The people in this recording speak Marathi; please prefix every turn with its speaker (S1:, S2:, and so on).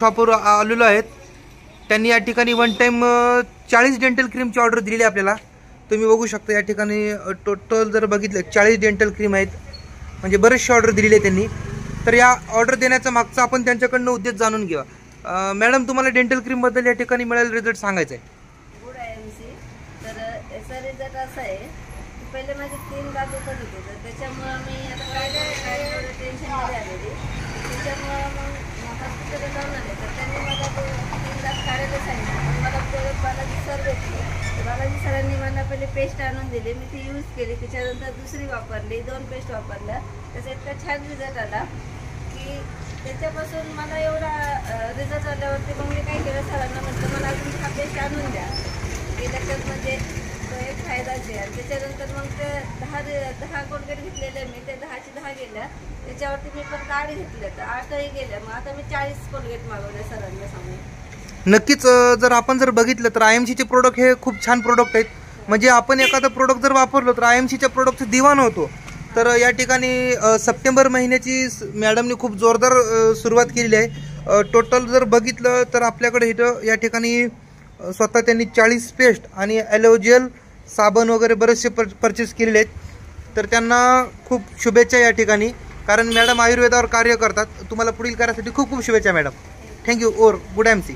S1: शॉपवर आलेलो आहेत. त्यांनी या ठिकाणी वन टाइम 40 डेंटल क्रीमची ऑर्डर दिलेली आपल्याला. तुम्ही बघू शकता या ठिकाणी टोटल जर बघितलं 40 डेंटल क्रीम आहेत, म्हणजे बरेचशी ऑर्डर दिलेली आहे त्यांनी. तर या ऑर्डर देण्याचा मागचा आपण त्यांच्याकडनं उद्देश जाणून घेऊया. मॅडम, तुम्हाला डेंटल क्रीम बद्दल या ठिकाणी मिळालेला रिझल्ट सांगायचा आहे.
S2: गुड आहे MC. तर याचा रिझल्ट असा आहे की पहिले माझे 3 दात दुखत होते, तर त्याच्यामुळं मी आता काय टेन्शनमध्ये आलेली. त्याच्यामुळं मग हॉस्पिटलला जाऊन आले, तर त्यांनी मला 3 दात काढायला सांगितलं. मला प्रोडक्ट बालाजी सर भेटले. बालाजी सरांनी मला पहिले पेस्ट आणून दिली, मी ती यूज केली. त्याच्यानंतर दुसरी वापरली, 2 पेस्ट वापरल्या. त्याचा इतका छान रिझल्ट आला की त्याच्यापासून मला एवढा रिझल्ट आल्यावरती मग मी काय केलं, सरांना म्हटलं मला अजून 6 पेस्ट आणून द्या, की त्याच्यात म्हणजे तो एक फायदाच आहे. आणि त्याच्यानंतर मग ते 10 कोलगेट घेतलेले मी, ते 10ची 10 गेल्या. त्याच्यावरती मी पण 8 घेतले, तर 8ही गेल्या. मग आता मी 40 कोलगेट मागवले सरांना सांगून.
S1: नक्कीच जर आपण बघितलं तर IMCचे प्रोडक्ट हे खूप छान प्रोडक्ट आहेत. म्हणजे आपण एखादं प्रोडक्ट जर वापरलो तर IMCच्या प्रोडक्टचं दिवाण होतो. तर या ठिकाणी सप्टेंबर महिन्याची मॅडमने खूप जोरदार सुरुवात केलेली आहे. टोटल जर बघितलं तर आपल्याकडे इथं या ठिकाणी स्वतः त्यांनी 40 पेस्ट आणि ॲलोजेल साबण वगैरे बरेचसे परचेस केलेले आहेत. तर त्यांना खूप शुभेच्छा या ठिकाणी, कारण मॅडम आयुर्वेदावर कार्य करतात. तुम्हाला पुढील कार्यासाठी खूप खूप शुभेच्छा मॅडम. थँक्यू. Good MC.